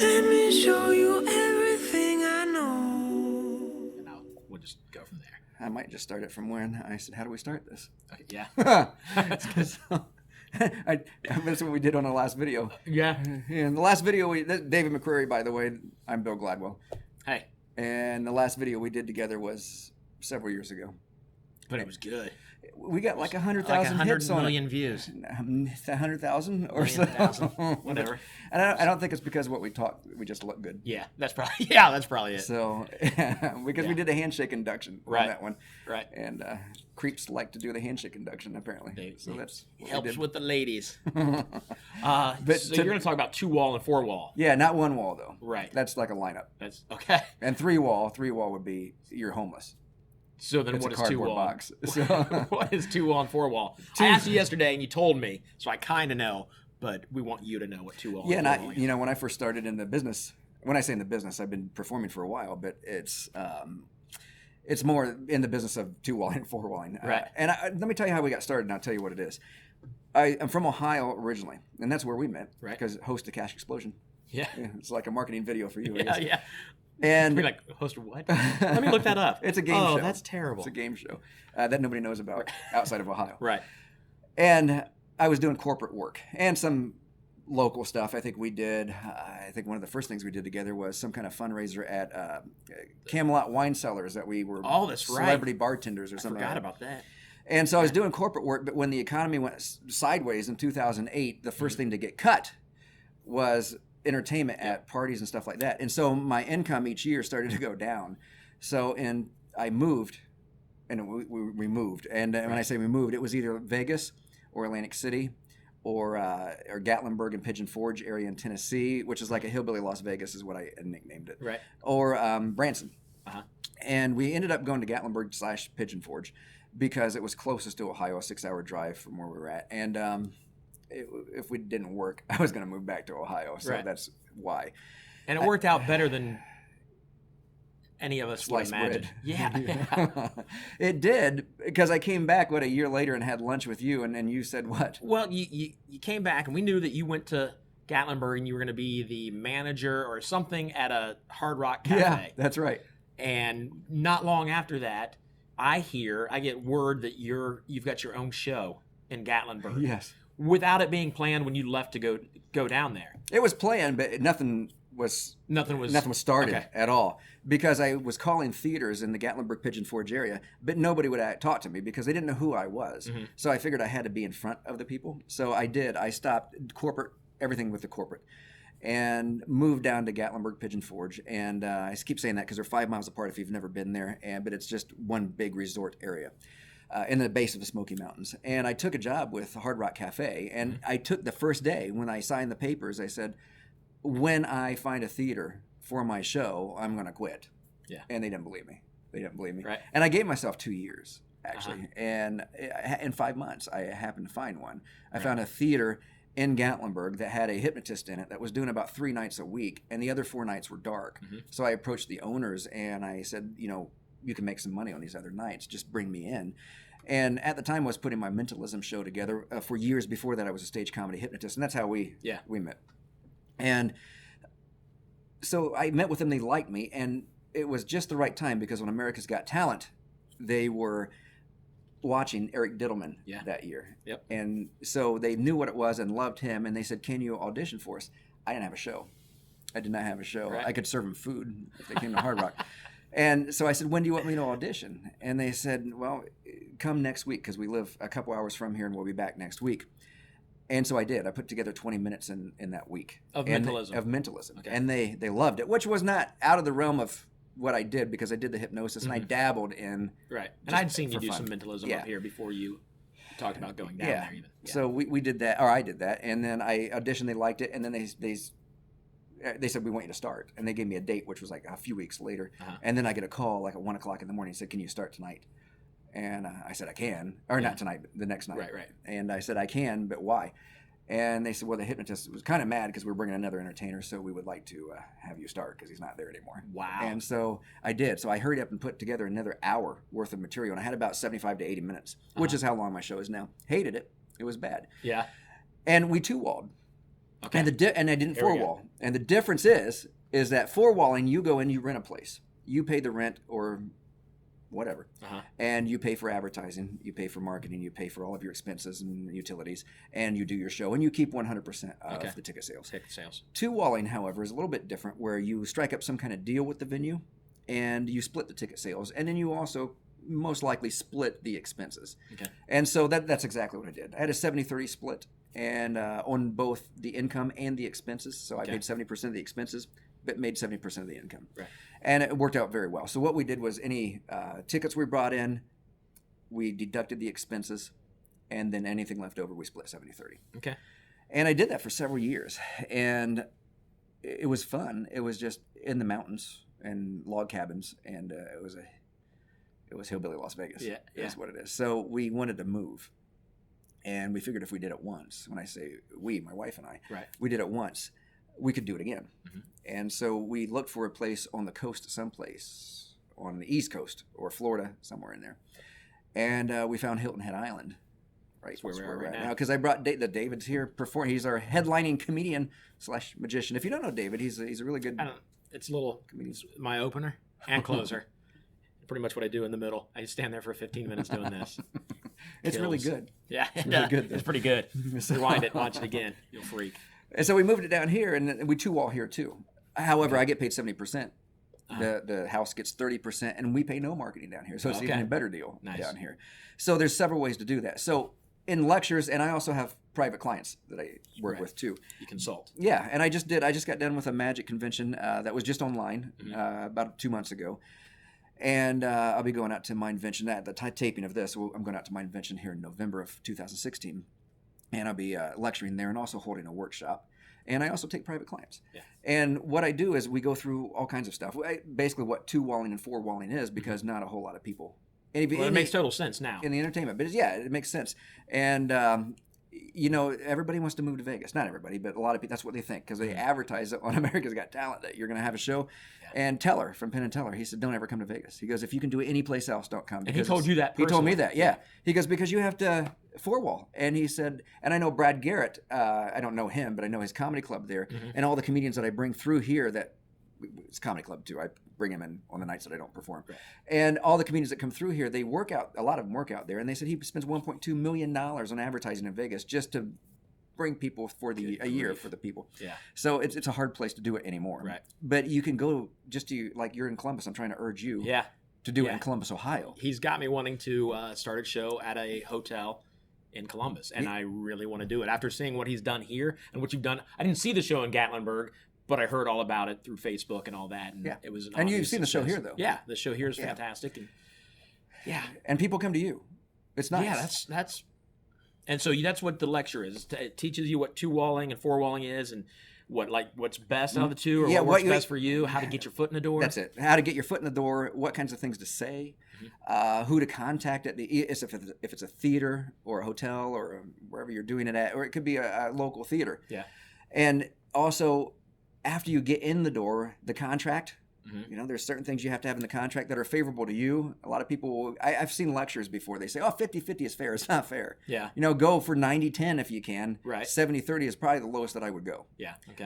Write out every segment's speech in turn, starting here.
Let me show you everything I know. And we'll just go from there. I might just start it from when I said, how do we start this? Okay, yeah. That's what we did on the last video. Yeah. In the last video, David McCreary, by the way, I'm Bill Gladwell. Hey. And the last video we did together was several years ago. But it was good. We got like 100,000 like 100 hits on million it. views. 100,000 or so. Whatever. And I don't think it's because of what we talk. We just look good. Yeah, that's probably it. So, because we did a handshake induction on that one. Right. And creeps like to do the handshake induction, apparently. So that's what we helps did. with the ladies. But so you're going to talk about 2-wall and 4-wall. Yeah, not 1 wall, though. Right. That's like a lineup. That's okay. And 3 wall would be you're homeless. So then It's what a is cardboard 2-wall? box. So What is 2-wall and 4-wall? I asked you yesterday and you told me, so I kind of know, but we want you to know what 2-wall yeah, and and 4-wall is. when I first started in the business, when I say in the business, I've been performing for a while, but it's more in the business of 2-wall and 4-walling. Right. Let me tell you how we got started, and I'll tell you what it is. I'm from Ohio originally, and that's where we met. Right. Because host a cash explosion. Yeah. It's like a marketing video for you. I Yeah, guess. yeah. And You're like, host of what? Let me look that up. It's a game show. Oh, that's terrible. It's a game show that nobody knows about outside of Ohio. Right. And I was doing corporate work and some local stuff. I think we did. I think one of the first things we did together was some kind of fundraiser at Camelot Wine Cellars that we were that's right. celebrity bartenders or I something. forgot about that. And so I was doing corporate work, but when the economy went sideways in 2008, the first thing to get cut was entertainment at parties and stuff like that. And so my income each year started to go down. So I moved, and we moved. And when I say we moved, it was either Vegas or Atlantic City or Gatlinburg and Pigeon Forge area in Tennessee, which is like a hillbilly Las Vegas is what I nicknamed it. Right. Or Branson. Uh-huh. And we ended up going to Gatlinburg / Pigeon Forge because it was closest to Ohio, a 6-hour drive from where we were at. And if we didn't work, I was going to move back to Ohio. So that's why. And it worked out better than any of us would Sliced imagine. bread. Yeah. It did, because I came back, a year later and had lunch with you, and you said what? Well, you came back, and we knew that you went to Gatlinburg, and you were going to be the manager or something at a Hard Rock Cafe. Yeah, that's right. And not long after that, I get word that you've got your own show in Gatlinburg. Yes. Without it being planned when you left to go down there. It was planned, but nothing was started at all, because I was calling theaters in the Gatlinburg Pigeon Forge area, but nobody would talk to me because they didn't know who I was. Mm-hmm. So I figured I had to be in front of the people. So I did. I stopped everything with the corporate, and moved down to Gatlinburg Pigeon Forge. And I keep saying that because they're 5 miles apart if you've never been there, but it's just one big resort area. In the base of the Smoky Mountains. And I took a job with Hard Rock Cafe, and I took the first day when I signed the papers, I said, when I find a theater for my show, I'm going to quit. Yeah. And they didn't believe me. Right. And I gave myself 2 years, actually. And in 5 months, I happened to find one. I found a theater in Gatlinburg that had a hypnotist in it that was doing about 3 nights a week, and the other 4 nights were dark. Mm-hmm. So I approached the owners, and I said, you can make some money on these other nights. Just bring me in. And at the time, I was putting my mentalism show together. For years before that, I was a stage comedy hypnotist, and that's how we met. And so I met with them. They liked me, and it was just the right time, because when America's Got Talent, they were watching Eric Diddleman that year. Yep. And so they knew what it was and loved him, and they said, can you audition for us? I didn't have a show. I did not have a show. Right. I could serve them food if they came to Hard Rock. And so I said, when do you want me to audition? And they said, well, come next week, because we live a couple hours from here and we'll be back next week. And so I did. I put together 20 minutes in that week. Of mentalism. Okay. And they loved it, which was not out of the realm of what I did, because I did the hypnosis and I dabbled in. Right. And I'd seen you do some mentalism up here before you talked about going down there even. Yeah. So we did that, or I did that. And then I auditioned, they liked it. And then they said, we want you to start. And they gave me a date, which was like a few weeks later. Uh-huh. And then I get a call like at 1 o'clock in the morning and said, can you start tonight? And I said, I can. Or not tonight, but the next night. Right. And I said, I can, but why? And they said, well, the hypnotist was kind of mad because we were bringing another entertainer, so we would like to have you start because he's not there anymore. Wow. And so I did. So I hurried up and put together another hour worth of material. And I had about 75 to 80 minutes, which is how long my show is now. Hated it. It was bad. Yeah. And we 2-walled. Okay. And I didn't four-wall. And the difference is that four-walling, you go in, you rent a place. You pay the rent or whatever. And you pay for advertising, you pay for marketing, you pay for all of your expenses and utilities, and you do your show, and you keep 100% of the ticket sales. Two-walling, however, is a little bit different, where you strike up some kind of deal with the venue, and you split the ticket sales, and then you also most likely split the expenses. And so that's exactly what I did. I had a 70-30 split, and on both the income and the expenses. So I paid 70% of the expenses, but made 70% of the income. And it worked out very well. So what we did was any tickets we brought in, we deducted the expenses, and then anything left over, we split 70-30. And I did that for several years, and it was fun. It was just in the mountains and log cabins, and it was hillbilly Las Vegas. Is what it is. So we wanted to move, and we figured if we did it once, when I say we, my wife and I, we did it once, we could do it again. And so we looked for a place on the coast, someplace on the East Coast or Florida, somewhere in there. And we found Hilton Head Island, where we're at now. Because I brought David's here perform. He's our headlining comedian / magician. If you don't know David, he's a really good. It's a little comedian. It's my opener and closer. Pretty much what I do in the middle. I stand there for 15 minutes doing this. It's really good. Yeah, it's really good. It's pretty good. Rewind it, watch it again. You'll freak. And so we moved it down here, and we two-wall here too. However, I get paid 70%. The house gets 30%, and we pay no marketing down here. So it's even a better deal down here. So there's several ways to do that. So in lectures, and I also have private clients that I work with too. You consult. Yeah, and I just got done with a magic convention that was just online about 2 months ago. And I'll be going out to Mindvention. At the taping of this, I'm going out to Mindvention here in November of 2016. And I'll be lecturing there and also holding a workshop. And I also take private clients. And what I do is we go through all kinds of stuff. Basically what two-walling and four-walling is, because not a whole lot of people. It makes total sense now. In the entertainment. But it makes sense. And, everybody wants to move to Vegas. Not everybody, but a lot of people, that's what they think. Because they advertise it on America's Got Talent that you're going to have a show. And Teller from Penn and Teller, he said, don't ever come to Vegas. He goes, if you can do it any place else, don't come. And he told you that personally. He told me that, yeah. He goes, because you have to four-wall. And he said, and I know Brad Garrett, I don't know him, but I know his comedy club there. And all the comedians that I bring through here it's comedy club too. I bring him in on the nights that I don't perform. And all the comedians that come through here, they work out, a lot of them work out there. And they said he spends $1.2 million on advertising in Vegas just to bring people for a year for the people. So it's a hard place to do it anymore. But you can go just to, like you're in Columbus. I'm trying to urge you to do it in Columbus, Ohio. He's got me wanting to start a show at a hotel in Columbus, and I really want to do it. After seeing what he's done here and what you've done, I didn't see the show in Gatlinburg, but I heard all about it through Facebook and all that, and it was and you've seen the show here, though. Yeah, the show here is fantastic, and and people come to you. It's nice. Yeah, that's. And so that's what the lecture is. It teaches you what two-walling and four-walling is, and what's best out of the two, or what works best for you, how to get your foot in the door. That's it. How to get your foot in the door, what kinds of things to say, who to contact if it's a theater or a hotel or wherever you're doing it at, or it could be a local theater. And also, after you get in the door, the contract. There's certain things you have to have in the contract that are favorable to you. A lot of people, I've seen lectures before. They say, 50-50 is fair. It's not fair. Go for 90-10 if you can. 70-30 is probably the lowest that I would go.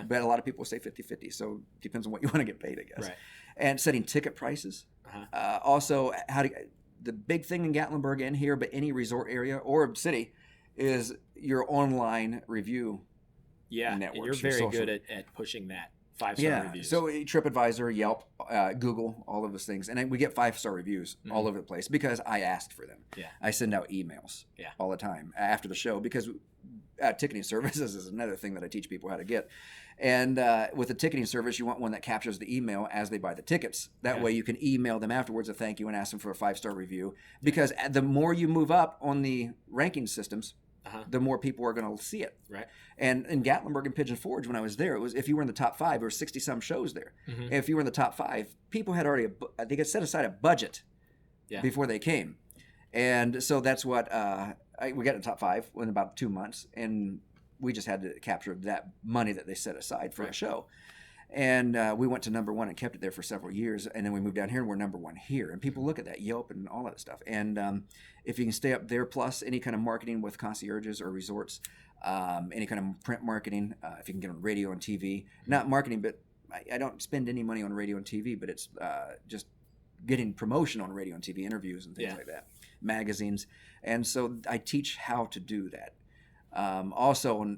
But a lot of people say 50-50. So it depends on what you want to get paid, I guess. And setting ticket prices. Also, the big thing in Gatlinburg and here, but any resort area or city, is your online review networks. And you're very good at pushing that. 5-star reviews. So TripAdvisor, Yelp, Google, all of those things. And we get 5-star reviews all over the place because I asked for them. I send out emails all the time after the show because ticketing services is another thing that I teach people how to get. And with a ticketing service, you want one that captures the email as they buy the tickets. That way you can email them afterwards a thank you and ask them for a 5-star review. Because the more you move up on the ranking systems, the more people are going to see it. And in Gatlinburg and Pigeon Forge, when I was there, it was if you were in the top 5, there were 60-some shows there. And if you were in the top 5, people had already, they had set aside a budget before they came. And so that's what, we got in the top 5 in about 2 months, and we just had to capture that money that they set aside for a show. And we went to #1 and kept it there for several years. And then we moved down here and we're #1 here. And people look at that, Yelp and all that stuff. And if you can stay up there, plus any kind of marketing with concierges or resorts, any kind of print marketing, if you can get on radio and TV, not marketing, but I don't spend any money on radio and TV, but it's just getting promotion on radio and TV, interviews and things like that, magazines. And so I teach how to do that. Also,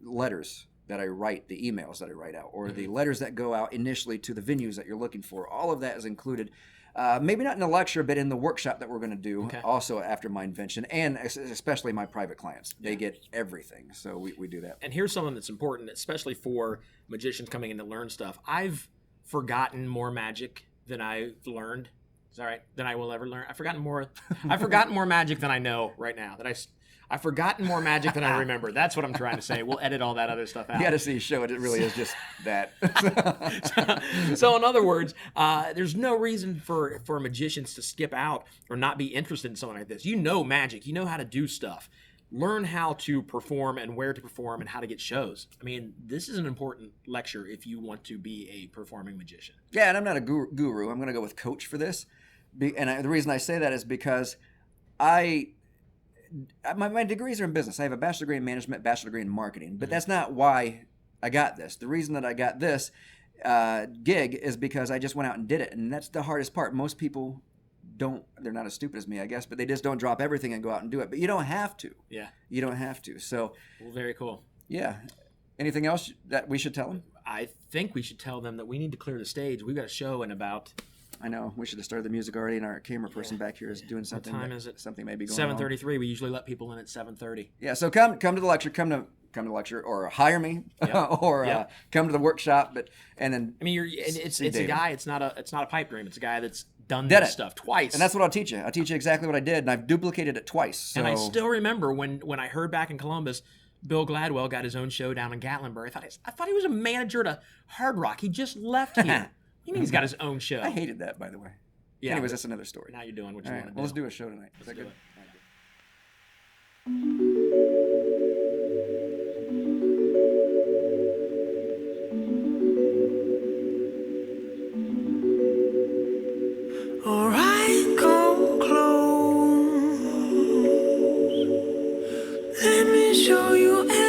letters that I write, the emails that I write out, or the letters that go out initially to the venues that you're looking for. All of that is included. Maybe not in the lecture, but in the workshop that we're going to do also after my invention, and especially my private clients. They get everything. So we do that. And here's something that's important, especially for magicians coming in to learn stuff. I've forgotten more magic than I've learned. Is that right? Than I will ever learn. I've forgotten more magic than I know right now. I've forgotten more magic than I remember. That's what I'm trying to say. We'll edit all that other stuff out. You got to see a show. It really is just that. So in other words, there's no reason for magicians to skip out or not be interested in something like this. You know magic. You know how to do stuff. Learn how to perform and where to perform and how to get shows. I mean, this is an important lecture if you want to be a performing magician. Yeah, and I'm not a guru. I'm going to go with coach for this. And the reason I say that is because my degrees are in business. I have a bachelor's degree in management, bachelor's degree in marketing, but that's not why I got this. The reason that I got this gig is because I just went out and did it, and that's the hardest part. Most people they're not as stupid as me, I guess, but they just don't drop everything and go out and do it. But you don't have to. Yeah. You don't have to. So. Well, very cool. Yeah. Anything else that we should tell them? I think we should tell them that we need to clear the stage. We've got a show in about... I know. We should have started the music already, and our camera person back here is doing something. What time is it? Something may be going on. 7:33. We usually let people in at 7:30. Yeah, so come to the lecture. Come to the lecture, or hire me, or come to the workshop. I mean, it's a guy. It's not a pipe dream. It's a guy that's done this stuff twice. And that's what I'll teach you. I'll teach you exactly what I did, and I've duplicated it twice. So. And I still remember when I heard back in Columbus, Bill Gladwell got his own show down in Gatlinburg. I thought he was a manager at a Hard Rock. He just left here. You mean he's got his own show? I hated that, by the way. Yeah. Anyways, that's another story. Now you're doing what you want to do. Well, let's do a show tonight. Is that good? All right, come close. Let me show you everything.